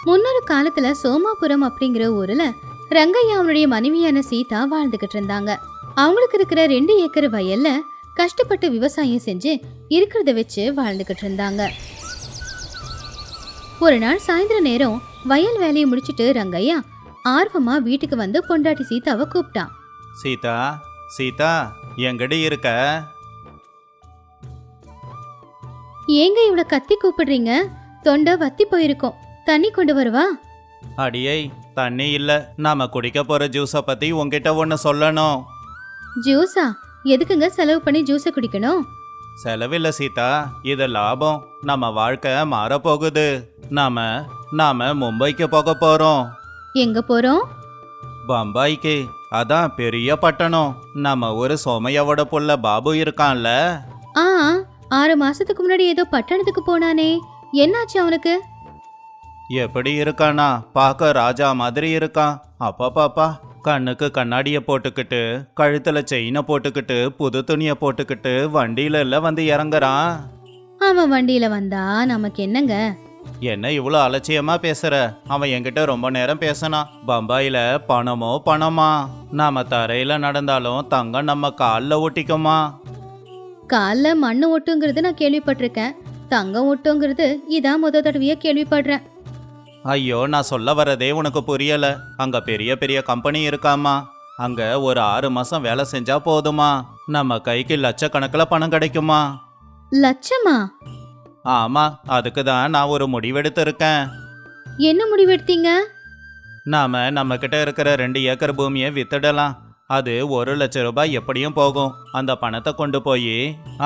முன்னொரு காலத்துல சோமாபுரம் அப்படிங்கிற ஊர்ல ரங்கையா அவனுடைய மனைவியான சீதா வாழ்ந்துகிட்டு இருந்தாங்க. அவங்களுக்கு இருக்கிற 2 ஏக்கர் வயல்ல கஷ்டப்பட்டு விவசாயம் செஞ்சு இருக்கிறத வச்சு வாழ்ந்துகிட்டு இருந்தாங்க. ஒரு நாள் சாயந்தர நேரம் வயல் வேலையை முடிச்சிட்டு ரங்கையா ஆர்வமா வீட்டுக்கு வந்து பொண்டாட்டி சீதாவை கூப்பிட்டான். சீதா, சீதா, எங்கடி இருக்க? ஏங்க இவ்வளவு கத்தி கூப்பிடுறீங்க? தொண்டை வத்தி போயிருக்கோம், தண்ணி கொண்டு வருவா? அடியை, தண்ணி இல்ல. நாம குடிக்க போற ஜூஸை பத்தி உன்கிட்ட ஒன்னு சொல்லணும். ஜூஸா? எதுக்குங்க செலவு பண்ணி ஜூஸை குடிக்கணும்? செலவில்ல சீதா, இது லாபம். நம்ம வாழ்க்கை மாறப்போகுது. நாம நாம மும்பைக்கு போக போறோம். எங்க போறோம்? பம்பாய்க்கு. அதான் பெரிய பட்டணம். நம்ம ஒரு சோமையாவோட புள்ள பாபு இருக்கான்ல. ஆ, 6 மாசத்துக்கு முன்னாடி ஏதோ பட்டணத்துக்கு போனானே, என்னாச்சு அவனுக்கு? எப்படி இருக்கானா? பார்க்க ராஜா மாதிரி இருக்கான். அப்பா பாப்பா, கண்ணுக்கு கண்ணாடிய போட்டுக்கிட்டு, கழுத்துல செயினை போட்டுக்கிட்டு, புது துணிய போட்டுக்கிட்டு வண்டியில எல்லாம் வந்து இறங்குறான். அவன் வண்டியில வந்தா நமக்கு என்னங்க? என்ன இவ்வளோ அலட்சியமா பேசுற? அவன் என்கிட்ட ரொம்ப நேரம் பேசினான். பம்பாயில பணமோ பணமா, நாம தரையில நடந்தாலும் தங்கம் நம்ம கால்ல ஒட்டிக்குமா. கால்ல மண்ணு ஒட்டுங்கிறது நான் கேள்விப்பட்டிருக்கேன், தங்கம் ஒட்டுங்கிறது இதான் முத தடவையா கேள்விப்படுறேன். ஐயோ, நான் சொல்ல வரதே உனக்கு புரியல. அங்க பெரிய பெரிய கம்பெனி இருக்காமா. அங்க ஒரு 6 மாசம் வேலை செஞ்சா போதுமா, நம்ம கைக்கு லட்சக்கணக்கில் பணம் கிடைக்குமா. லட்சமா? ஆமா, அதுக்கு தான் நான் ஒரு முடிவெடுத்திருக்கேன். என்ன முடிவெடுத்தீங்க? நாம நம்ம கிட்ட இருக்கிற 2 ஏக்கர் பூமியை வித்துடலாம். அது 1 லட்சம் ரூபாய் எப்படியும் போகும். அந்த பணத்தை கொண்டு போய்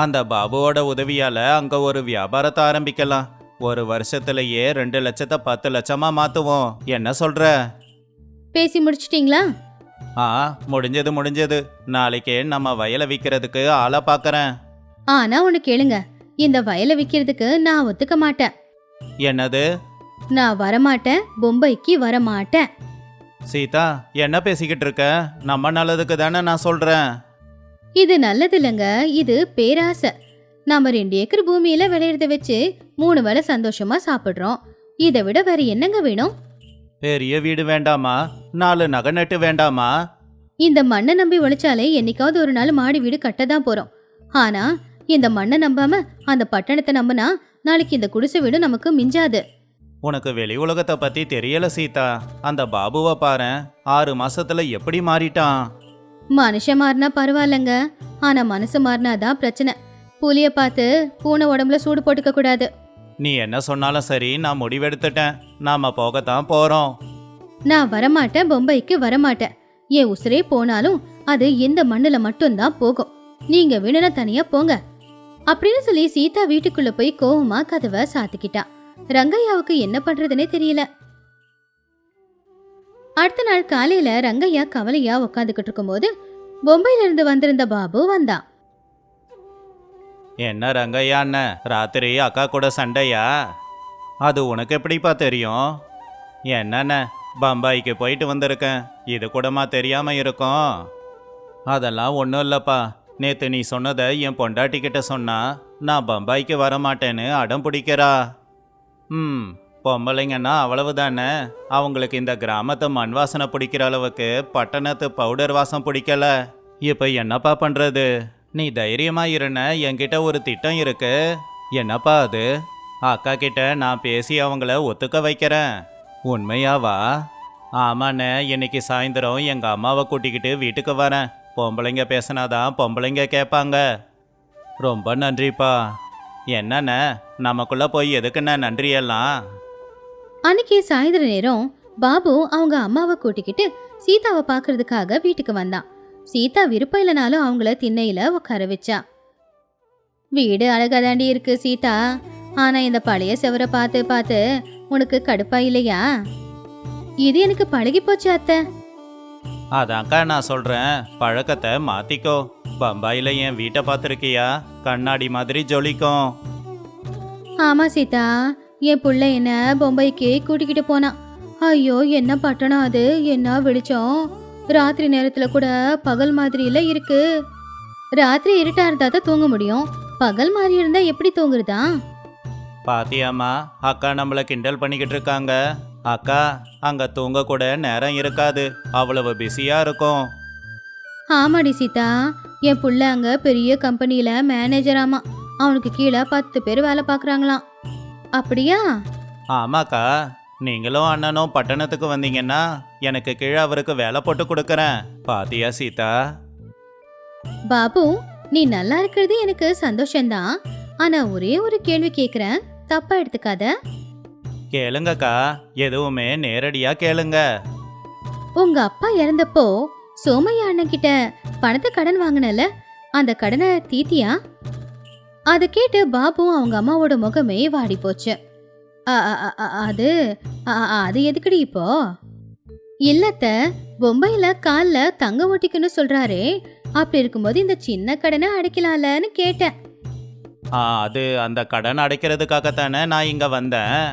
அந்த பாபுவோட உதவியால அங்க ஒரு வியாபாரத்தை ஆரம்பிக்கலாம். 1 வருஷத்திலேயே 2 லட்சத்தை 10 லட்சமா மாத்துவோம். என்ன சொல்ற? பேசி முடிச்சிட்டீங்களா? முடிஞ்சது. நாளைக்கே நம்ம வயலை விற்கிறதுக்கு ஆளை பார்க்கறேன். ஆனா ஒண்ணு கேளுங்க, இந்த வயலை விக்கிறதுக்கு நான் ஒத்துக்க மாட்டேன். என்னது? நான் வரமாட்டேன், பொம்பைக்கு வரமாட்டேன். சீதா, என்ன பேசிக்கிட்டு இருக்க? நம்ம நல்லதுக்கு தானே நான் சொல்றேன். இது நல்லது இல்லைங்க, இது பேராசை. நாம 2 ஏக்கர் பூமியில விளையிறத வச்சு 3 வேளை சந்தோஷமா சாப்பிடுறோம். இதை விட வேற என்னங்க வேணும்? பெரிய வீடு வேண்டாமா? 4 நகை நட்டு வேண்டாமா? இந்த மண்ணை நம்பி உழைச்சாலே என்னைக்காவது ஒரு நாள் மாடி வீடு கட்டதான் போறோம். ஆனா இந்த மண்ணை நம்பாம அந்த பட்டணத்தை நம்பினா நாளைக்கு இந்த குடிசை வீடு நமக்கு மிஞ்சாது. உனக்கு வெளி உலகத்தை பத்தி தெரியல சீதா. அந்த பாபுவை பாரு, 6 மாசத்துல எப்படி மாறிட்டான். மனுஷன் மாறினா பரவாயில்லங்க, ஆனா மனசு மாறினாதான் பிரச்சனை. புலிய பார்த்து பூனை உடம்புல சூடு போட்டுக்க கூடாது. நீ என்ன சொன்னாலும் சரி, நான் முடிவெடுத்துட்டேன். நாம போகத்தான் போறோம். நான் வரமாட்டேன், பொம்பைக்கு வரமாட்டேன். என் உசுரே போனாலும் அது இந்த மண்ணுல மட்டும்தான் போகும். நீங்க வேணும்னா தனியா போங்க அப்படின்னு சொல்லி சீதா வீட்டுக்குள்ள போய் கோவமா கதவை சாத்திக்கிட்டான். ரங்கையாவுக்கு என்ன பண்றதுன்னே தெரியல. அடுத்த நாள் காலையில ரங்கையா கவலையா உக்காந்துக்கிட்டு இருக்கும்போது பொம்பையில இருந்து வந்திருந்த பாபு வந்தான். என்ன ரங்கையா அண்ணன், ராத்திரி அக்கா கூட சண்டையா? அது உனக்கு எப்படிப்பா தெரியும்? என்னண்ண, பம்பாய்க்கு போயிட்டு வந்திருக்கேன், இது கூடமா தெரியாம இருக்கும்? அதெல்லாம் ஒன்றும் இல்லைப்பா. நேற்று நீ சொன்னதை என் பொண்டாட்டிக்கிட்ட சொன்னா நான் பம்பாய்க்கு வரமாட்டேன்னு அடம் பிடிக்கிறா. பொம்பளைங்கன்னா அவ்வளவு தானே. அவங்களுக்கு இந்த கிராமத்து மண் வாசனை பிடிக்கிற அளவுக்கு பட்டணத்து பவுடர் வாசம் பிடிக்கல. இப்போ என்னப்பா பண்ணுறது? நீ தைரியமா இருன, என்கிட்ட ஒரு திட்டம் இருக்கு. என்னப்பா அது? அக்கா கிட்ட நான் பேசி அவங்கள ஒத்துக்க வைக்கிறேன். உண்மையாவா? ஆமாண்ணே, இன்னைக்கு சாயந்தரம் எங்கள் அம்மாவை கூட்டிக்கிட்டு வீட்டுக்கு வரேன். பொம்பளைங்க பேசினாதான் பொம்பளைங்க கேட்பாங்க. ரொம்ப நன்றிப்பா. என்னண்ணே, நமக்குள்ள போய் எதுக்குண்ணே நன்றியெல்லாம்? அன்னைக்கு சாயந்தர நேரம் பாபு அவங்க அம்மாவை கூட்டிக்கிட்டு சீதாவை பாக்குறதுக்காக வீட்டுக்கு வந்தான். சீதா விருப்பம் இல்லைனாலும் அவங்கள திண்ணையில உட்கார வச்சா. வீடு அழகாதாண்டி இருக்கு சீதா, ஆனா இந்த பழைய செவரை பார்த்து பார்த்து உனக்கு கடுப்பா இல்லையா? இது எனக்கு பழகி போச்சு அத்தை. அதான்க்கா நான் சொல்றேன், பழக்கத்தை மாத்திக்கோ. பம்பாயில என் வீட்டை பார்த்துருக்கியா? கண்ணாடி மாதிரி ஜொலிக்கும். ஆமா சீதா, என் புள்ள என்ன பொம்பைக்கு கூட்டிக்கிட்டு போனான். ஐயோ, என்ன பட்டணம் அது, என்ன வெளிச்சம். ராத்திரி நேரத்துல கூட பகல் மாதிரில இருக்கு. ராத்திரி இருட்டா இருந்தா தான் தூங்க முடியும், பகல் மாதிரி இருந்தா எப்படி தூங்குறதா? பாத்தியாமா, அக்கா நம்மள கிண்டல் பண்ணிக்கிட்டு இருக்காங்க. அக்கா அங்க தூங்க கூட நேரம் இருக்காது, அவ்வளவு பிஸியா இருக்கும். ஆமாடி சீதா, என் புள்ள அங்க பெரிய கம்பெனியில மேனேஜராமா. அவனுக்கு கீழே 10 பேர் வேலை பார்க்குறாங்களாம். அப்படியா? ஆமாக்கா, நீங்களும் அண்ணனும் பட்டணத்துக்கு வந்தீங்கன்னா எனக்கு கீழே அவருக்கு வேலை போட்டு கொடுக்கறேன். பாத்தியா சீதா? பாபு, நீ நல்லா இருக்கிறது எனக்கு சந்தோஷம்தான். ஆனா ஒரே ஒரு கேள்வி கேக்குறேன், தப்பா எடுத்துக்காத. கேளுங்கக்கா, எதுவுமே நேரடியா கேளுங்க. உங்க அப்பா இறந்தப்போ சோமையா அண்ணன் கிட்ட பணத்தை கடன் வாங்கினல, அந்த கடனை தீத்தியா? அதை கேட்டு பாபு அவங்க அம்மாவோட முகமே வாடி போச்சு. அது அது எதுக்குடி இப்போ? இல்லத்த, பொம்பையில கால்ல தங்க ஓட்டிக்குன்னு சொல்றாரே, அப்படி இருக்கும்போது இந்த சின்ன கடனை அடைக்கலாம்லன்னு கேட்டேன். அது அந்த கடன் அடைக்கிறதுக்காகத்தானே நான் இங்க வந்தேன்.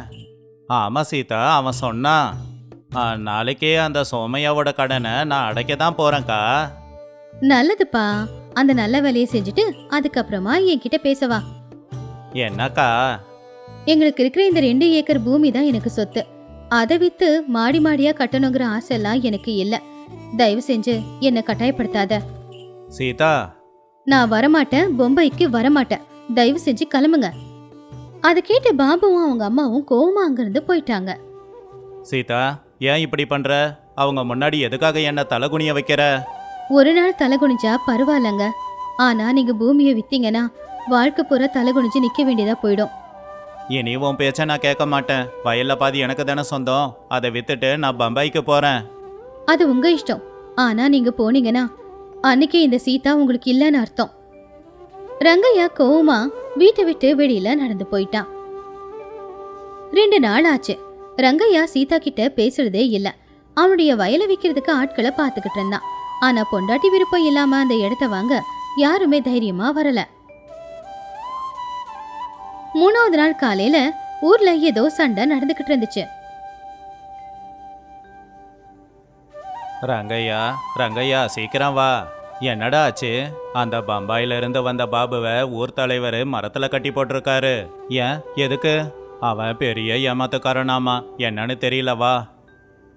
ஆமா சீதா, அவன் சொன்னான். நாளைக்கே அந்த சோமையாவோட கடனை நான் அடைக்க தான் போறேன்க்கா. நல்லதுப்பா, அந்த நல்ல வேலையை செஞ்சுட்டு அதுக்கப்புறமா என்கிட்ட பேசவா. என்னக்கா? எங்களுக்கு இருக்கிற இந்த 2 ஏக்கர் பூமி தான் எனக்கு சொத்து. அதை வித்து மாடி மாடியா கட்டணுங்கிற ஆசைலாம் எனக்கு இல்ல. தயவு செஞ்சு என்ன கட்டாயப்படுத்தாத. சீதா, நான் வரமாட்டேன், பொம்பைக்கு வரமாட்டேன். தயவு செஞ்சு கிளம்புங்க. அதை கேட்டு பாபுவும் அவங்க அம்மாவும் கோவமா அங்கிருந்து போயிட்டாங்க. சீதா, ஏன் இப்படி பண்ற? அவங்க முன்னாடி எதுக்காக என்ன தலகுனிய வைக்கிற? ஒரு நாள் தலை குனிஞ்சா பரவாயில்லங்க. ஆனா நீங்க பூமியை வித்தீங்கன்னா வாழ்க்கை பூரா தலை குனிஞ்சு நிக்க வேண்டியதா போயிடும். இனி உன் பேச்ச நான் கேட்க மாட்டேன். வயல்ல பாதி எனக்கு தானே சொந்தம். அதை வித்துட்டு நான் பம்பாய்க்கு போறேன். அது உங்க இஷ்டம். ஆனா நீங்க போனீங்கன்னா அன்னைக்கே இந்த சீதா உங்களுக்கு இல்லைன்னு அர்த்தம். ரங்கையா கோவமா வீட்டை விட்டு வெளியில நடந்து போயிட்டான். 2 நாள் ஆச்சு. ரங்கையா சீதா கிட்ட பேசுறதே இல்ல. அவனுடைய வயலை விற்கிறதுக்கு ஆட்களை பார்த்துக்கிட்டு இருந்தான். ஆனா பொண்டாட்டி விருப்பம் இல்லாம அந்த இடத்த வாங்க யாருமே தைரியமா வரல. 3வது நாள் காலையில ஊர்ல ஏதோ சண்டை நடந்துகிட்டு இருந்துச்சு. ரங்கையா, ரங்கையா, சீக்கிரம் வா. என்னடா ஆச்சு? அந்த பம்பாயில இருந்து வந்த பாபுவை ஊர் தலைவர் மரத்துல கட்டி போட்டிருக்காரு. ஏன், எதுக்கு? அவன் பெரிய ஏமாத்துக்காரனாமா, என்னன்னு தெரியலவா?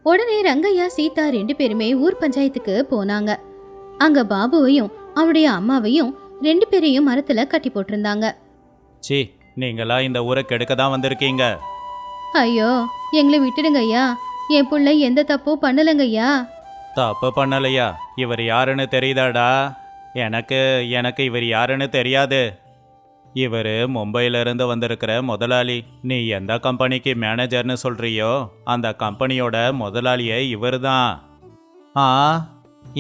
உடனே ரங்கையா சீதா 2 பேருமே ஊர் பஞ்சாயத்துக்கு போனாங்க. அங்க பாபுவையும் அவனுடைய அம்மாவையும் 2 பேரையும் மரத்துல கட்டி போட்டிருந்தாங்க. சி, நீங்களா இந்த ஊரை கெடுக்க தான் வந்திருக்கீங்க. ஐயோ, எங்களை விட்டுடுங்க ஐயா. என் புள்ள எந்த தப்பும் பண்ணலங்கய்யா. தப்பு பண்ணலையா? இவர் யாருன்னு தெரியுதாடா? எனக்கு இவர் யாருன்னு தெரியாது. இவர் மும்பையில இருந்து வந்திருக்கிற முதலாளி. நீ எந்த கம்பெனிக்கு மேனேஜர்னு சொல்றியோ அந்த கம்பெனியோட முதலாளியே இவர் தான்.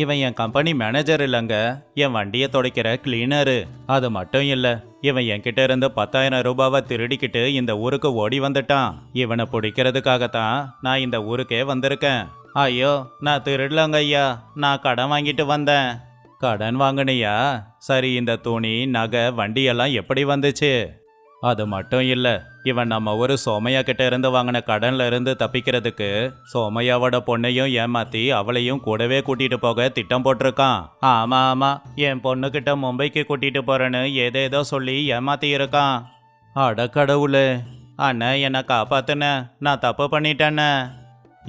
இவன் என் கம்பெனி மேனேஜர் இல்லைங்க, என் வண்டியை துடைக்கிற கிளீனரு. அது மட்டும் இல்லை, இவன் என்கிட்ட இருந்து 10,000 ரூபாவை திருடிக்கிட்டு இந்த ஊருக்கு ஓடி வந்துட்டான். இவனை பிடிக்கிறதுக்காகத்தான் நான் இந்த ஊருக்கே வந்திருக்கேன். ஐயோ, நான் திருடலங்க ஐயா, நான் கடன் வாங்கிட்டு வந்தேன். கடன் வாங்கினியா? சரி, இந்த துணி, நகை, வண்டியெல்லாம் எப்படி வந்துச்சு? அது மட்டும் இல்லை, இவன் நம்ம ஒரு சோமையா கிட்ட இருந்து வாங்கின கடன்ல இருந்து தப்பிக்கிறதுக்கு சோமையாவோட பொண்ணையும் ஏமாத்தி அவளையும் கூடவே கூட்டிட்டு போக திட்டம் போட்டிருக்கான். ஆமா ஆமா, என் பொண்ணுகிட்ட மும்பைக்கு கூட்டிட்டு போறேன்னு ஏதேதோ சொல்லி ஏமாத்தி இருக்கான். அட கடவுளே, அண்ணன் என்னை காப்பாத்துன, நான் தப்பு பண்ணிட்டேன்னு.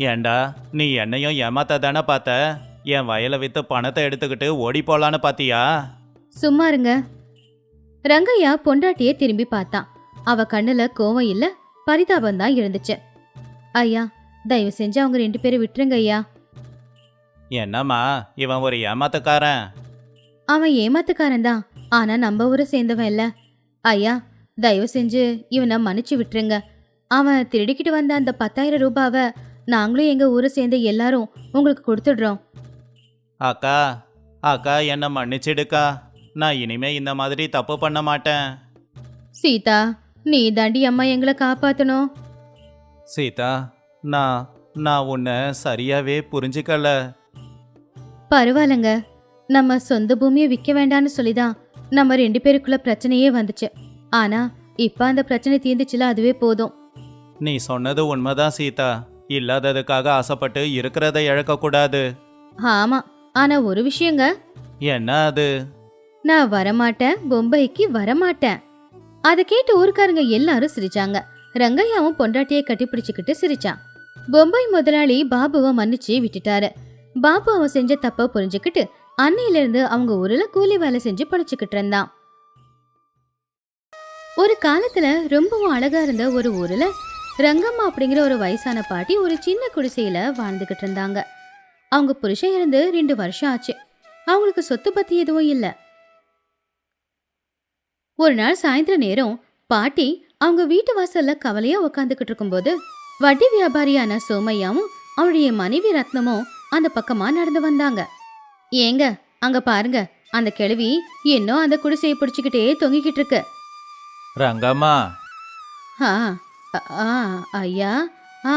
ஏண்டா, நீ என்னையும் ஏமாத்த தானே பார்த்த? என் வயலை வித்து பணத்தை எடுத்துக்கிட்டு ஓடி போலான்னு பாத்தியா? சும்மா இருங்க. ரங்கையா பொண்டாட்டியே திரும்பி பார்த்தான். அவ கண்ணுல கோவம் இல்ல, பரிதாபம் தான் இருந்துச்சு. ஐயா, தயவு செஞ்சு அவங்க 2 பேரும் விட்டுருங்க ஐயா. என்னம்மா, இவன் ஒரு ஏமாத்துக்காரன். அவன் ஏமாத்துக்காரன் தான், ஆனா நம்ம ஊரை சேர்ந்தவன் இல்ல. ஐயா, தயவு செஞ்சு இவனை மன்னிச்சு விட்டுருங்க. அவன் திருடிக்கிட்டு வந்த அந்த 10,000 ரூபாவை நாங்களும் எங்க ஊரை சேர்ந்த எல்லாரும் உங்களுக்கு கொடுத்துடுறோம். அக்கா, அக்கா, என்னை மன்னிச்சிடுக்கா. நான் இனிமே இந்த மாதிரி தப்பு பண்ண மாட்டேன். சீதா, நீ தாண்டி அம்மா எங்களை காப்பாத்தணும். சீதா, நான் உன்னை சரியாவே புரிஞ்சுக்கல. பரவாயில்லங்க, நம்ம சொந்த பூமியை விற்க வேண்டான்னு சொல்லிதான் நம்ம 2 பேருக்குள்ள பிரச்சனையே வந்துச்சு. ஆனா இப்ப அந்த பிரச்சனை தீர்ந்துச்சுல, அதுவே போதும். நீ சொன்னது உண்மைதான் சீதா. இல்லாததுக்காக ஆசைப்பட்டு இருக்கிறத இழக்கக்கூடாது. ஆமா, ஆனா ஒரு விஷயங்க. என்ன அது? நான் வரமாட்டேன், பொம்பைக்கு வரமாட்டேன். அதை கேட்டு ஊருக்காரங்க எல்லாரும் சிரிச்சாங்க. ரங்கையாவும் பொண்டாட்டியை கட்டி பிடிச்சுக்கிட்டு சிரிச்சான். பொம்பாய் முதலாளி பாபுவை மன்னிச்சு விட்டுட்டாரு. பாபு அவன் செஞ்ச தப்ப புரிஞ்சுக்கிட்டு அன்னையில இருந்து அவங்க ஊர்ல கூலி வேலை செஞ்சு பழச்சுக்கிட்டு இருந்தான். ஒரு காலத்துல ரொம்பவும் அழகா இருந்த ஒரு ஊர்ல ரங்கம்மா அப்படிங்கிற ஒரு வயசான பாட்டி ஒரு சின்ன குடிசையில வாழ்ந்துகிட்டு இருந்தாங்க. அவங்க புருஷன் இருந்து 2 வருஷம் ஆச்சு. அவங்களுக்கு சொத்து பத்தி எதுவும் இல்ல. ஒரு நாள் சாயந்தர நேரம் பாட்டி அவங்க வீட்டு வாசல்ல கவலையா உக்காந்துக்கிட்டு இருக்கும்போது வட்டி வியாபாரியான சோமையாவும் அவருடைய மனைவி ரத்னமும் அந்த பக்கமா நடந்து வந்தாங்க. ஏங்க அங்க பாருங்க, அந்த கிழவி இன்னும் அந்த குடிசையை பிடிச்சுக்கிட்டே தொங்கிக்கிட்டு இருக்கு. ரங்கம்மா, ஆ ஆ ஐயா, ஆ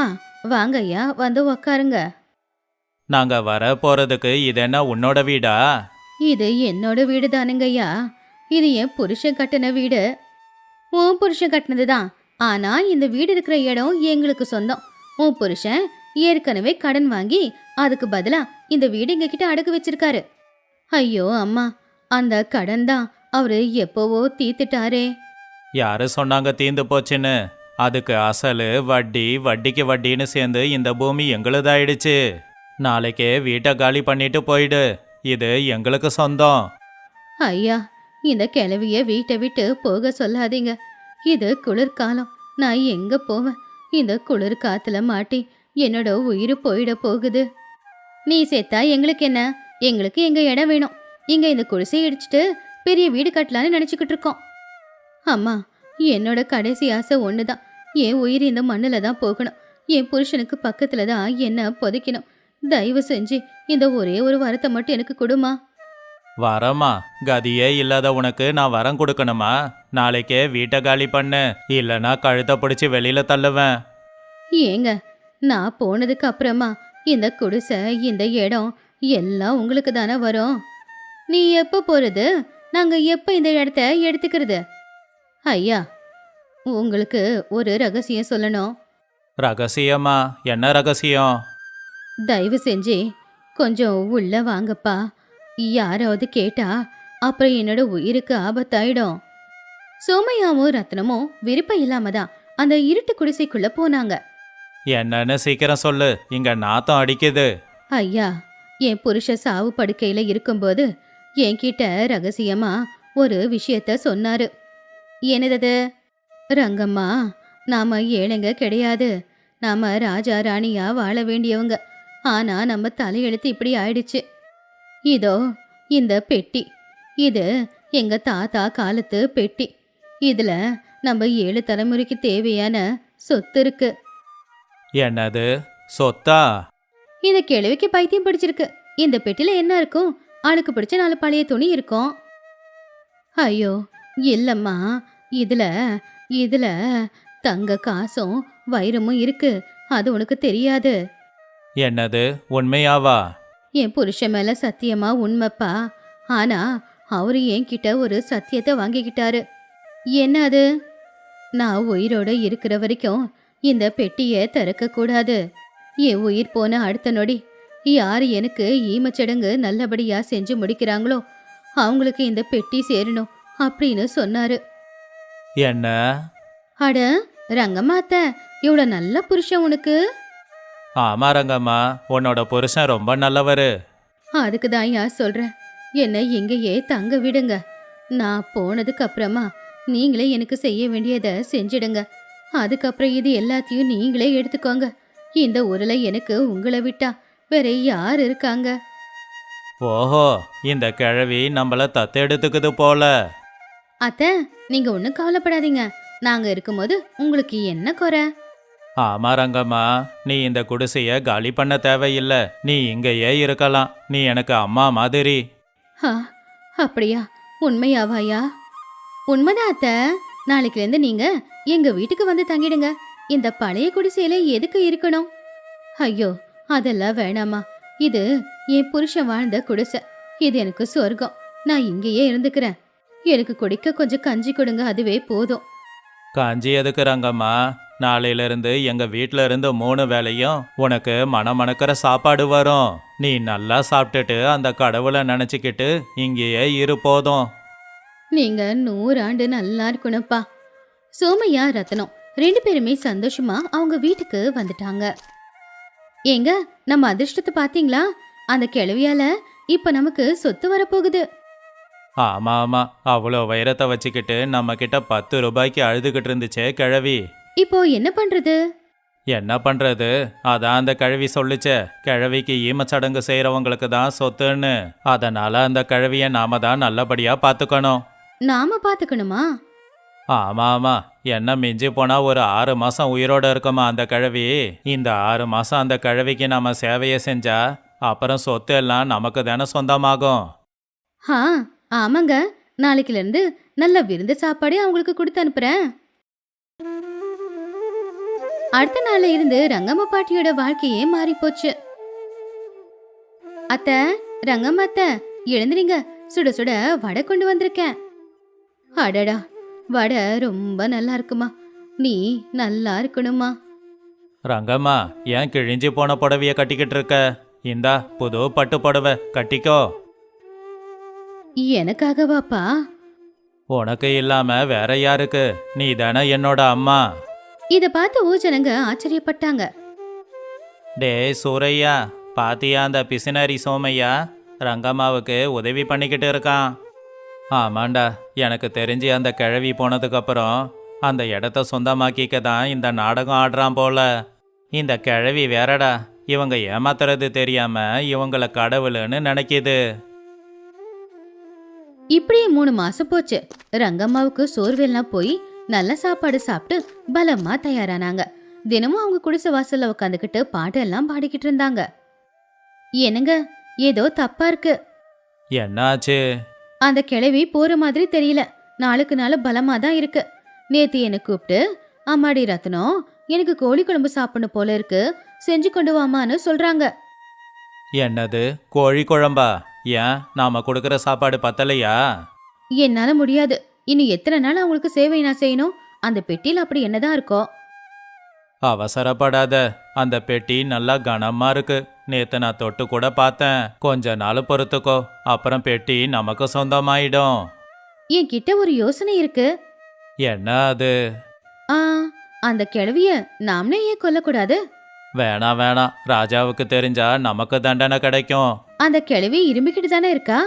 வாங்க ஐயா, வந்து உக்காருங்க. நாங்க வர போறதுக்கு இது என்ன உன்னோட வீடா? இது என்னோட வீடு தானுங்க ஐயா. இது என் புருஷன் கட்டின வீடு. உன் புருஷன் கட்டினது தான். ஆனா இந்த வீடு இருக்கிற இடம் எங்களுக்கு சொந்தம். உன் புருஷன் ஏற்கனவே கடன் வாங்கி அதுக்கு பதிலா இந்த வீடு எங்க கிட்ட அடகு வச்சிருக்காரு. ஐயோ அம்மா, அந்த கடன் தான் அவரு எப்போவோ தீத்துட்டாரே. யாரு சொன்னாங்க தீந்து போச்சுன்னு? அதுக்கு அசலு வட்டி, வட்டிக்கு வட்டின்னு சேர்ந்து இந்த பூமி எங்களுதாயிடுச்சு. நாளைக்கே வீட்டை காலி பண்ணிட்டு போயிடு. இது எங்களுக்கு சொந்தம். ஐயா, இந்த கிழவிய வீட்டை விட்டு போக சொல்லாதீங்க. இது குளிர்காலம். நான் எங்க போவேன்? இந்த குளிர் காத்துல மாட்டி என்னோட உயிர் போயிட போகுது. நீ செத்தா எங்களுக்கு என்ன? எங்களுக்கு எங்க இடம் வேணும். இங்க இந்த குடிசையை இடிச்சிட்டு பெரிய வீடு கட்டலான்னு நினைச்சுக்கிட்டு இருக்கோம். அம்மா, என்னோட கடைசி ஆசை ஒண்ணுதான். என் உயிர் இந்த மண்ணுல தான் போகணும். என் புருஷனுக்கு பக்கத்துல தான் என்ன புதைக்கணும். தயவு செஞ்சு இந்த ஒரே ஒரு வரத்தை மட்டும் எனக்கு கொடுமா. வரமா? கதியே இல்லாத உனக்கு நான் வரம் கொடுக்கணுமா? நாளைக்கே வீட்டை காலி பண்ணு, இல்லைன்னா கழுத்தை பிடிச்சி வெளியில தள்ளுவேன். ஏங்க, நான் போனதுக்கு அப்புறமா இந்த குடிசை, இந்த இடம் எல்லாம் உங்களுக்கு தானே வரும். நீ எப்ப போறது? நாங்க எப்ப இந்த இடத்த எடுத்துக்கிறது? ஐயா, உங்களுக்கு ஒரு ரகசியம் சொல்லணும். ரகசியமா? என்ன ரகசியம்? தயவு செஞ்சு கொஞ்சம் உள்ள வாங்கப்பா. யாராவது கேட்டா அப்புறம் என்னோட உயிருக்கு ஆபத்தாயிடும். சோமையாவும் ரத்னமும் விருப்பம் இல்லாம தான் அந்த இருட்டு குடிசைக்குள்ள போனாங்க. என்னன்னு சீக்கிரம் சொல்லு, இங்க நாத்தம் அடிக்குது. ஐயா, என் புருஷ சாவு படுக்கையில இருக்கும்போது என்கிட்ட ரகசியமா ஒரு விஷயத்த சொன்னாரு. என்னது? ரங்கம்மா, நாம ஏழைங்க கிடையாது. நாம ராஜா ராணியா வாழ வேண்டியவங்க. ஆனா நம்ம தலையெழுத்து இப்படி ஆயிடுச்சு. இதோ இந்த பெட்டி, இது எங்க தாத்தா காலத்து பெட்டி. இதுல நம்ம 7 தலைமுறைக்கு தேவையான சொத்து இருக்கு. என்னது? சொத்தா? இந்த கிழவிக்கு பைத்தியம் பிடிச்சிருக்கு. இந்த பெட்டில என்ன இருக்கும்? அழுக்கு பிடிச்ச 4 பழைய துணி இருக்கும். ஐயோ இல்லம்மா, இதுல இதுல தங்க காசும் வைரமும் இருக்கு. அது உனக்கு தெரியாது. என்னது? உண்மையாவா? என் புருஷன் மேல சத்தியமா உண்மைப்பா. ஆனா அவரு என்கிட்ட ஒரு சத்தியத்தை வாங்கிக்கிட்டாரு. என்ன அது? நான் உயிரோட இருக்கிற வரைக்கும் இந்த பெட்டியை திறக்க கூடாது. என் உயிர் போன அடுத்த நொடி யார் எனக்கு ஈமச்சடங்கு நல்லபடியா செஞ்சு முடிக்கிறாங்களோ அவங்களுக்கு இந்த பெட்டி சேரணும் அப்படின்னு சொன்னாரு. என்ன? அட ரங்கம்மாத்த, இவ்வளோ நல்ல புருஷன் உனக்கு? ஆமா ரங்கம்மா, உன்னோட புருஷன் ரொம்ப நல்லவரு. அதுக்கு தான் யார் சொல்றேன், என்னை இங்கேயே தங்க விடுங்க. நான் போனதுக்கு அப்புறமா நீங்களே எனக்கு செய்ய வேண்டியதை செஞ்சிடுங்க. அதுக்கப்புறம் இது எல்லாத்தையும் நீங்களே எடுத்துக்கோங்க. இந்த ஊரில் எனக்கு உங்களை விட்டா வேற யார் இருக்காங்க? ஓஹோ, இந்த கிழவி நம்மள தத்தெடுத்துக்குது போல. அத்தை, நீங்க ஒன்றும் கவலைப்படாதீங்க. நாங்க இருக்கும்போது உங்களுக்கு என்ன குறை? ஆமா ரங்கம்மா, நீ இந்த குடிசைய காலி பண்ண தேவையில்லை. நீ இங்கேயே இருக்கலாம். நீ எனக்கு அம்மா மாதிரி. அப்படியா? உண்மையாவாயா? உண்மைதான் அத்தை. நாளைக்குலேருந்து நீங்க எங்க வீட்டுக்கு வந்து தங்கிடுங்க. இந்த பழைய குடிசையில எதுக்கு இருக்கணும்? ஐயோ அதெல்லாம் வேணாமா. இது என் புருஷன் வாழ்ந்த குடிசை. இது எனக்கு சொர்க்கம். நான் இங்கேயே இருந்துக்கிறேன். எனக்கு குடிக்க கொஞ்சம் கஞ்சி கொடுங்க, அதுவே போதும். காஞ்சி எதுக்கு ரங்கம்மா? நாளையிலிருந்து எங்க வீட்ல இருந்து 3 வேளையும் உனக்கு மணமணக்கிற சாப்பாடு வரும். நீ நல்லா சாப்பிட்டுட்டு அந்த கடவுளை நினைச்சுக்கிட்டு இங்கேயே இரு போதும். நீங்க 100 ஆண்டு நல்லா இருக்கணும்ப்பா. சோமையா ரத்னம் 2 பேருமே சந்தோஷமா அவங்க வீட்டுக்கு வந்துட்டாங்க. ஏங்க, நம்ம அதிர்ஷ்டத்தை பாத்தீங்களா? அந்த கிழவியால இப்ப நமக்கு சொத்து வரப்போகுது. ஆமா ஆமா, அவ்வளோ வைரத்தை வச்சுக்கிட்டு நம்ம கிட்ட 10 ரூபாய்க்கு அழுதுகிட்டு இருந்துச்சே கிழவி. இப்போ என்ன பண்றது? என்ன பண்றது? அதான் அந்த கிழவி சொல்லுச்சே, கிழவிக்கு ஈமச்சடங்கு செய்யறவங்களுக்கு தான் சொத்துன்னு. அதனால அந்த கிழவிய நாம தான் நல்லபடியா பாத்துக்கணும். நாம பாத்துக்கணுமா? ஆமா ஆமா, என்ன மிஞ்சி போனா ஒரு 6 மாசம் உயிரோட இருக்குமா அந்த கிழவி. இந்த 6 மாசம் அந்த கிழவிக்கு நாம சேவையை செஞ்சா அப்புறம் சொத்து எல்லாம் நமக்கு தானே சொந்தமாகும். ஆ, ஆமாங்க. நாளைக்குல இருந்து நல்ல விருந்து சாப்பாடே அவங்களுக்கு கொடுத்து அனுப்புறேன். அடுத்த நாள்ல இருந்து ரங்கம்மா பாட்டியோட வாழ்க்கையே மாறி போச்சு. அத்த, ரங்கம்மா அத்த, எழுந்துறீங்க. சுட சுட வடை கொண்டு வந்திருக்கேன். அடடா, வடை ரொம்ப நல்லா இருக்குமா. நீ நல்லா இருக்கணுமா. ரங்கம்மா, ஏன் கிழிஞ்சி போன புடவைய கட்டிக்கிட்டு இருக்க? இந்தா புது பட்டு புடவை கட்டிக்கோ. எனக்காகவாப்பா? உனக்கு இல்லாம வேற யாருக்கு? நீ தானே என்னோட அம்மா. இத பார்த்து ஊஜனங்க ஆச்சரியப்பட்டாங்க. டேய் சூரையா, பாத்தியா அந்த பிசினாரி சோமையா ரங்கம்மாவுக்கு உதவி பண்ணிக்கிட்டு இருக்கான். ஆமாண்டா, எனக்கு தெரிஞ்சு அந்த கிழவி போனதுக்கப்புறம் அந்த இடத்த சொந்தமாக்கிக்க தான் இந்த நாடகம் ஆடுறான் போல. இந்த கிழவி வேறடா, இவங்க ஏமாத்துறது தெரியாம இவங்கள கடவுளுன்னு நினைக்கிது. இப்படியே 3 மாசம் போச்சு. ரங்கம்மாவுக்கு சோர்வெல்லாம் போய் நல்ல சாப்பாடு சாப்பிட்டு பலமா தயாரானாங்க. தினமும் அவங்க குடிசை வாசல்ல உட்காந்துக்கிட்டு பாட்டெல்லாம் பாடிக்கிட்டு இருந்தாங்க. என்னங்க, ஏதோ தப்பா இருக்கு. என்னாச்சு? அந்த கிழவி போற மாதிரி தெரியல. நாளுக்கு நாள் பலமா தான் இருக்கு. நேத்து என்ன கூப்பிட்டு, அம்மாடி ரத்னம், எனக்கு கோழி குழம்பு சாப்பிடணும் போல இருக்கு, செஞ்சு கொண்டு வாமான்னு சொல்றாங்க. என்னது, கோழி குழம்பா? ஏன் நாம கொடுக்கற சாப்பாடு பத்தலையா? என்னால முடியாது. இன்னும் எத்தனை நாள் அவங்களுக்கு சேவை நான் செய்யணும்? அந்த பெட்டியில் அப்படி என்னதான் இருக்கோ? அவசரப்படாத, அந்த பெட்டி நல்லா கனமா இருக்கு. நேத்து நான் தொட்டு கூட பார்த்தேன். கொஞ்ச நாள் பொறுத்துக்கோ, அப்புறம் பெட்டி நமக்கு சொந்தமாயிடும். என்கிட்ட ஒரு யோசனை இருக்கு. என்ன அது? ஆ, அந்த கிழவிய நாமளே ஏன் கொல்லக்கூடாது? வேணாம் வேணாம், ராஜாவுக்கு தெரிஞ்சா நமக்கு தண்டனை கிடைக்கும். அந்த கிழவி இரும்பிக்கிட்டு தானே இருக்கா,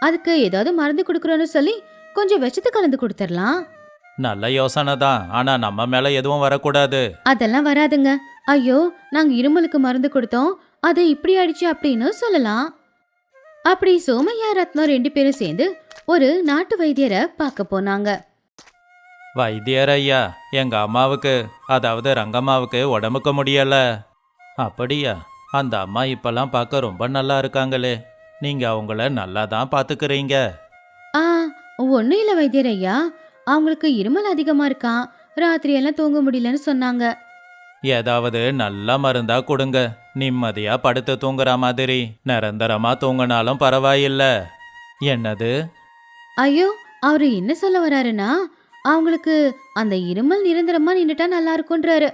அதுக்கு ஏதாவது மருந்து கொடுக்கறோன்னு சொல்லி கொஞ்சம் விஷத்தை கலந்து கொடுத்துடலாம். நல்ல யோசனை தான், ஆனா நம்ம மேல எதுவும் வரக்கூடாது. அதெல்லாம் வராதுங்க. ஐயோ, நாங்க இருமலுக்கு மருந்து கொடுத்தோம், அது இப்படி ஆயிடுச்சு அப்படின்னு சொல்லலாம். அப்படி சோமையா ரத்னம் 2 பேரும் சேர்ந்து ஒரு நாட்டு வைத்தியரை பார்க்க போனாங்க. வைத்தியர் ஐயா, எங்க அம்மாவுக்கு, அதாவது ரங்கம்மாவுக்கு உடம்புக்கு முடியல. அப்படியா? அந்த அம்மா இப்பெல்லாம் பார்க்க ரொம்ப நல்லா இருக்காங்களே. நீங்க அவங்கள நல்லா தான் பாத்துக்கிறீங்க. ஆ, ஒன்னும் இல்ல வைத்தியர் ஐயா, அவங்களுக்கு இருமல் அதிகமா இருக்கான், ராத்திரி எல்லாம் தூங்க முடியலன்னு சொன்னாங்க. ஏதாவது நல்ல மருந்தா கொடுங்க, நிம்மதியா படுத்து தூங்குற மாதிரி. நிரந்தரமா தூங்கினாலும் பரவாயில்ல. என்னது? ஐயோ, அவரு என்ன சொல்ல வராருன்னா, அவங்களுக்கு அந்த இருமல் நிரந்தரமா நின்னுட்டா நல்லா இருக்கும்ன்றாரு.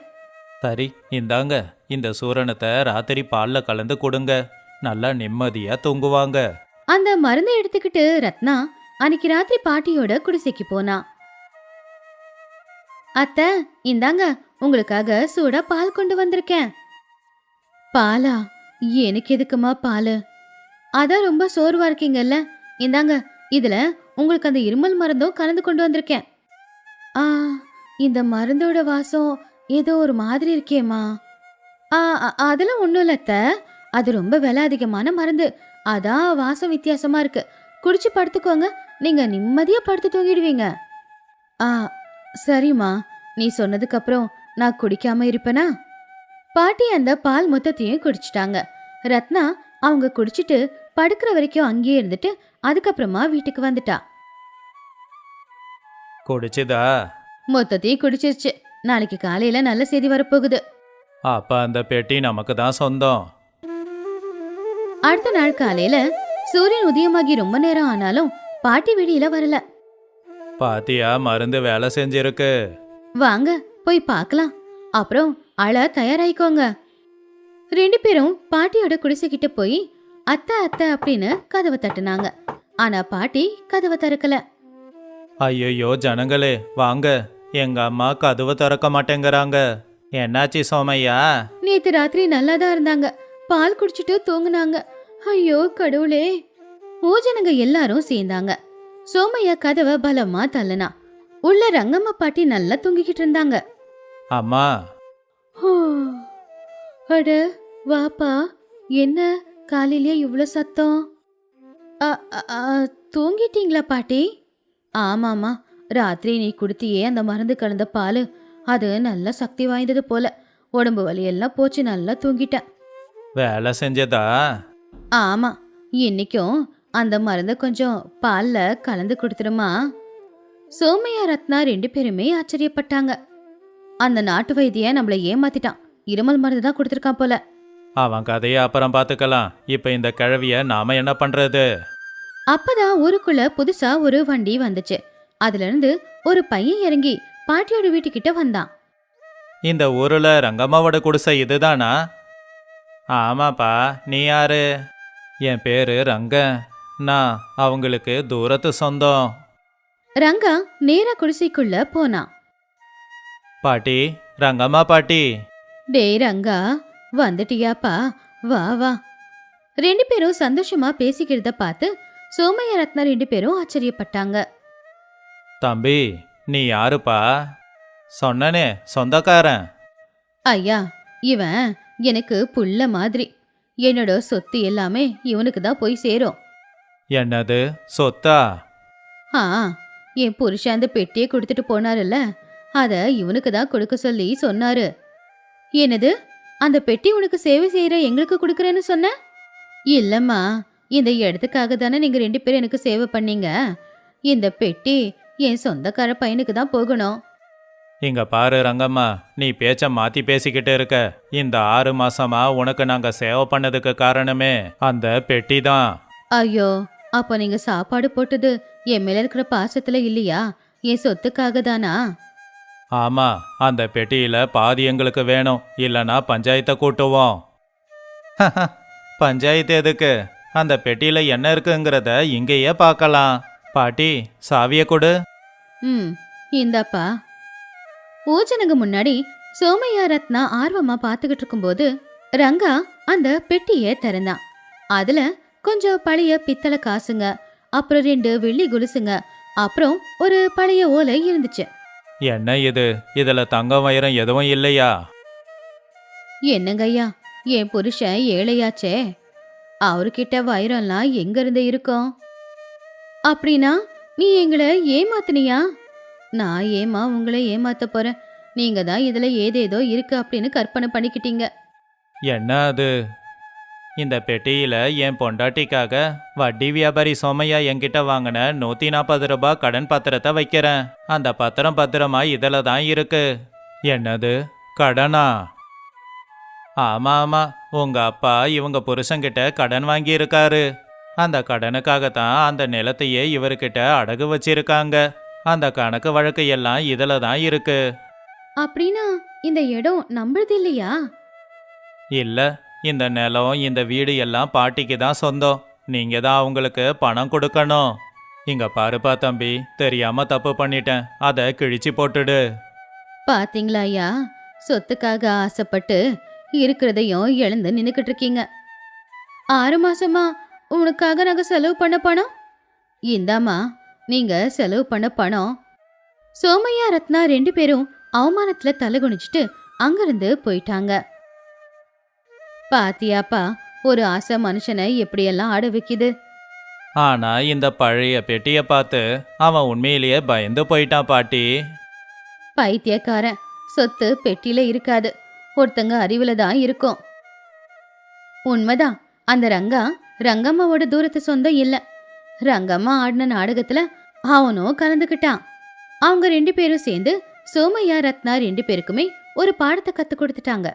சரி, இந்தாங்க, இந்த சூரணத்தை ராத்திரி பால்ல கலந்து கொடுங்க. நல்லா நிம்மதியா தூங்குவாங்க. அந்த மருந்தை எடுத்துக்கிட்டு ரத்னா அன்னைக்கு ராத்திரி பாட்டியோட குடிசைக்கு போனா. அத்தை, இந்தாங்க, உங்களுக்காக சூடா பால் கொண்டு வந்திருக்கேன். பாலா? எனக்கு எதுக்குமா பால்? அதான் ரொம்ப சோர்வா இருக்கீங்கல்ல, இந்தாங்க, இதுல உங்களுக்கு அந்த இருமல் மருந்தும் கலந்து கொண்டு வந்திருக்கேன். ஆ, இந்த மருந்தோட வாசம் ஏதோ ஒரு மாதிரி இருக்கேம்மா. அதெல்லாம் ஒன்றும் இல்லை அத்தை, அது ரொம்ப விலை அதிகமான மருந்து, அதான் வாசம் வித்தியாசமா இருக்கு. குடிச்சு படுத்துக்கோங்க, நீங்க நிம்மதியா படுத்து தூங்கிடுவீங்க. ஆ, சரிம்மா, நீ சொன்னதுக்கு அப்புறம் நான் குடிக்காம இருப்பேனா? பாட்டி அந்த பால் மொத்தத்தையும் குடிச்சிட்டாங்க. ரத்னா அவங்க குடிச்சிட்டு படுக்கிற வரைக்கும் அங்கேயே இருந்துட்டு அதுக்கப்புறமா வீட்டுக்கு வந்துட்டா. குடிச்சுதா? மொத்தத்தையும் குடிச்சிருச்சு. நாளைக்கு காலையில நல்ல செய்தி வரப்போகுது. அப்ப அந்த பெட்டி நமக்கு தான் சொந்தம். அடுத்த நாள் காலையில சூரியன் உதயமாகி ரொம்ப நேரம் ஆனாலும் பாட்டி வெளியில வரல. பாத்தியா, மருந்து வேலை செஞ்சிருக்கு. வாங்க போய் பார்க்கலாம், அப்புறம் அழ தயாராயிக்கோங்க. 2 பேரும் பாட்டியோட குடிசைக்கிட்ட போய் அத்தை அத்தை அப்படின்னு கதவை தட்டுனாங்க. ஆனா பாட்டி கதவை திறக்கல. ஐயோ ஜனங்களே, வாங்க, எங்க அம்மா கதவை திறக்க மாட்டேங்கிறாங்க. என்னாச்சு சோமையா? நேத்து ராத்திரி நல்லா தான் இருந்தாங்க. பால் குடிச்சிட்டு தூங்குனாங்க. ஐயோ கடவுளே! ஊஜனங்க எல்லாரும் சேர்ந்தாங்க. சோமையா கதவை பலமா தள்ளனா. உள்ள ரங்கம்மா பாட்டி நல்லா தூங்கிக்கிட்டு இருந்தாங்க. அம்மா. ஹோ, அட வாப்பா, என்ன காலையிலே இவ்ளோ சத்தம்? அ, அ, அ, தூங்கிட்டீங்களா பாட்டி? ஆமாமா, ராத்திரி நீ குடுத்தியே அந்த மருந்து கலந்த பால், அது நல்ல சக்தி வாய்ந்தது போல. உடம்பு வலி எல்லாம் போச்சு, நல்லா தூங்கிட்டேன். வேலை செஞ்சதா? ஆமா, இன்னைக்கும் அந்த மருந்த கொஞ்சம் பால்ல கலந்து கொடுத்துருமா? சோமையா ரத்னா 2 பேருமே ஆச்சரியப்பட்டாங்க. அந்த நாட்டு வைத்திய நம்மள ஏமாத்திட்டான். இருமல் மருந்து தான் கொடுத்துருக்கான் போல. அவன் கதையை அப்புறம் பார்த்துக்கலாம். இப்ப இந்த கிழவிய நாம என்ன பண்றது? அப்பதான் ஊருக்குள்ள புதுசா ஒரு வண்டி வந்துச்சு. அதுல இருந்து ஒரு பையன் இறங்கி பாட்டியோட வீட்டுக்கிட்ட வந்தான். இந்த ஊர்ல ரங்கம்மாவோட குடிசை இதுதானா? ஆமாப்பா. நீ யாரு? என் பேரு ரங்கன். நான் அவங்களுக்கு தூரத்து சொந்தம். ரங்கா நேரா குடிசைக்குள்ள போனான். பாட்டி, ரங்கம்மா பாட்டி. டேய் ரங்கா, வந்துட்டியாப்பா? வா வா. 2 பேரும் சந்தோஷமா பேசிக்கிறத பார்த்து சோமையா ரத்னா 2 பேரும் ஆச்சரியப்பட்டாங்க. தம்பி, நீ யாருப்பா? சொன்னனே, சொந்தக்காரன். ஐயா, இவன் எனக்கு புள்ள மாதிரி. என்னோட சொத்து எல்லாமே இவனுக்கு தான் போய் சேரும். என்னது, சொத்தா? ஆ, என் புருஷன் அந்த பெட்டியை கொடுத்துட்டு போனாருல்ல, அத இவனுக்கு தான் கொடுக்க சொல்லி சொன்னாரு. என்னது, அந்த பெட்டி உனக்கு சேவை செய்யற எங்களுக்கு கொடுக்கறேன்னு சொன்ன? இல்லம்மா, இந்த இடத்துக்காக தானே நீங்க 2 பேரும் எனக்கு சேவை பண்ணீங்க. இந்த பெட்டி என் சொந்தக்கார பையனுக்கு தான் போகணும். இங்க பாரு ரங்கம்மா, நீ பேச்ச மாத்தி பேசிக்கிட்டு இருக்க. இந்த 6 மாசமா உனக்கு நாங்க சேவை பண்ணதுக்கு காரணமே அந்த பெட்டி தான். ஐயோ, அப்ப நீங்க சாப்பாடு போட்டது என் மேல இருக்கிற பாசத்துல இல்லையா? என் சொத்துக்காக தானா? ஆமா, அந்த பெட்டியில பாதி எங்களுக்கு வேணும், இல்லனா பஞ்சாயத்தை கூட்டுவோம். பஞ்சாயத்து எதுக்கு? அந்த பெட்டியில என்ன இருக்குங்கிறத இங்கேயே பார்க்கலாம். பாட்டி, சாவிய கொடு. ம், இந்தாப்பா. பூஜனுக்கு முன்னாடி சோமையா ரத்னா ஆர்வமா பாத்துக்கிட்டு இருக்கும்போது ரங்கா அந்த பெட்டியை திறந்தான். அதுல கொஞ்சம் பழைய பித்தளை காசுங்க, அப்புறம் 2 வெள்ளி கொலுசுங்க, அப்புறம் ஒரு பழைய ஓலை இருந்துச்சு. என்ன இது? இதுல தங்கம் வைரம் எதுவும் இல்லையா? என்னங்க ஐயா, என் புருஷன் ஏழையாச்சே, அவர்கிட்ட வைரம்லாம் எங்க இருந்து இருக்கும்? அப்படின்னா நீ எங்களை ஏமாத்தினியா? நான் ஏமா உங்களை ஏமாத்த போறேன்? நீங்க தான் இதுல ஏதேதோ இருக்கு அப்படின்னு கற்பனை பண்ணிக்கிட்டீங்க. என்ன அது? இந்த பெட்டியில என் பொண்டாட்டிக்காக வட்டி வியாபாரி சோமையா என்கிட்ட வாங்கின 140 ரூபாய் கடன் பத்திரத்தை வைக்கிறேன். அந்த பத்திரம் பத்திரமா இதில் தான் இருக்கு. என்னது, கடனா? ஆமா ஆமா, உங்க அப்பா இவங்க புருஷன்கிட்ட கடன் வாங்கி இருக்காரு. அந்த கடனுக்காகத்தான் அந்த நிலத்தையே இவர்கிட்ட அடகு வச்சிருக்காங்க. அந்த கணக்கு வழக்கு எல்லாம் இதில் தான் இருக்கு. அப்படின்னா இந்த இடம் நம்மளது இல்லையா? இல்ல, இந்த நிலம் இந்த வீடு எல்லாம் பாட்டிக்கு தான் சொந்தம். நீங்க தான் அவங்களுக்கு பணம் கொடுக்கணும். இங்க பாருப்பா தம்பி, தெரியாம தப்பு பண்ணிட்டேன், அதை கிழிச்சு போட்டுடு. பாத்தீங்களா ஐயா, சொத்துக்காக ஆசைப்பட்டு இருக்கிறதையும் இழந்து நின்னுக்கிட்டு இருக்கீங்க. 6 மாசமா உனக்காக நாங்க செலவு பண்ண பணம் இந்தாமா, நீங்க செலவு பண்ண பணம். சோமையா ரத்னா 2 பேரும் அவமானத்துல தலை குனிச்சிட்டு அங்கிருந்து போயிட்டாங்க. பாத்தியாப்பா, ஒரு ஆசை மனுஷனை எப்படியெல்லாம் ஆட வைக்குது. ஆனா இந்த பழைய பெட்டியை பார்த்து அவன் உண்மையிலேயே பயந்து போயிட்டான் பாட்டி. பைத்தியக்காரன், சொத்து பெட்டியில இருக்காது, ஒருத்தங்க அறிவுல தான் இருக்கும். உண்மைதான், அந்த ரங்கா ரங்கம்மாவோட தூரத்து சொந்தம் இல்ல. ரங்கம்மா ஆடின நாடகத்துல அவனும் கலந்துக்கிட்டான். அவங்க 2 பேரும் சேர்ந்து சோமையா ரத்னா 2 பேருக்குமே ஒரு பாடத்தை கத்து கொடுத்துட்டாங்க.